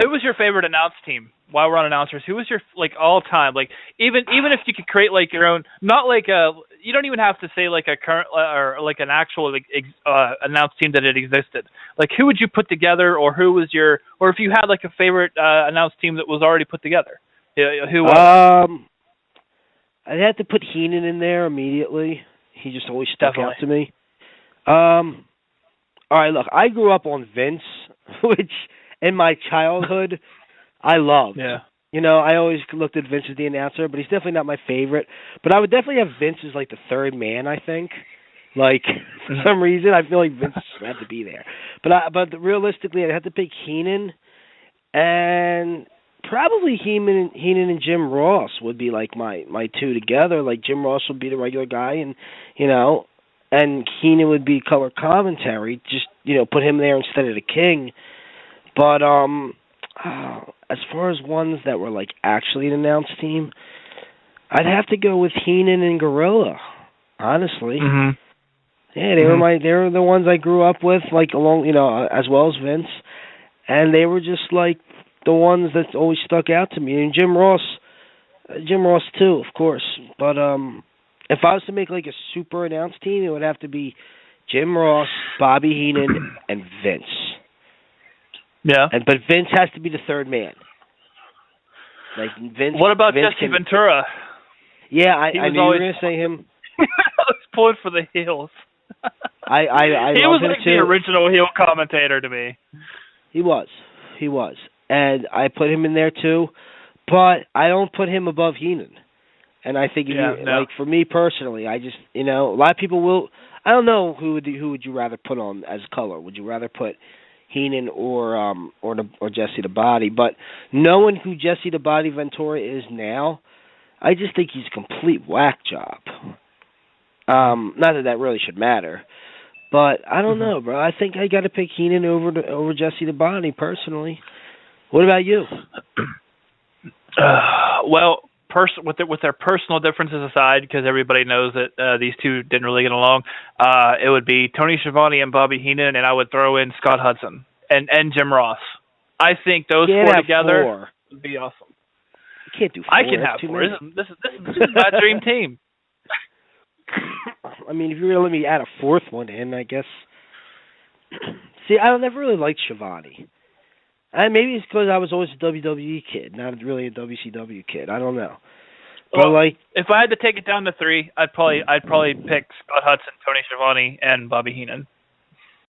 Who was your favorite announce team? While we're on announcers, who was your all time? Even if you could create your own, not you don't even have to say a current or an actual announce team that it existed. Who would you put together, or who was or if you had a favorite announce team that was already put together, who was it? I'd have to put Heenan in there immediately. He just always stuck out to me. All right, look, I grew up on Vince, which in my childhood I loved. Yeah. I always looked at Vince as the announcer, but he's definitely not my favorite. But I would definitely have Vince as the third man, I think. For some reason, I feel like Vince had to be there. But realistically, I'd have to pick Heenan, and probably Heenan and Jim Ross would be my two together. Jim Ross would be the regular guy, and and Heenan would be color commentary. Just put him there instead of the King. But as far as ones that were actually an announced team, I'd have to go with Heenan and Gorilla. Honestly, yeah, they were the ones I grew up with, along as well as Vince, and they were just the ones that always stuck out to me. And Jim Ross too, of course. But if I was to make a super announced team, it would have to be Jim Ross, Bobby Heenan, and Vince. Yeah. But Vince has to be the third man. Vince. What about Jesse Ventura? Yeah, I knew you were going to say him. I was pulling for the heels. I he love was him too. The original heel commentator to me. He was, and I put him in there too. But I don't put him above Heenan. And I think for me personally, I just a lot of people will. I don't know who would you rather put on as color? Would you rather put Heenan or Jesse the Body? But knowing who Jesse the Body Ventura is now, I just think he's a complete whack job. Not that really should matter, but I don't know, bro. I think I got to pick Heenan over Jesse the Body personally. What about you? Well, with their personal differences aside, because everybody knows that these two didn't really get along, it would be Tony Schiavone and Bobby Heenan, and I would throw in Scott Hudson and Jim Ross. I think those four together would be awesome. You can't do four. I can have four. This is my dream team. I mean, if you were to let me add a fourth one in, I guess. See, I never really liked Schiavone. And maybe it's because I was always a WWE kid, not really a WCW kid. I don't know. Well, but if I had to take it down to three, I'd probably pick Scott Hudson, Tony Schiavone, and Bobby Heenan.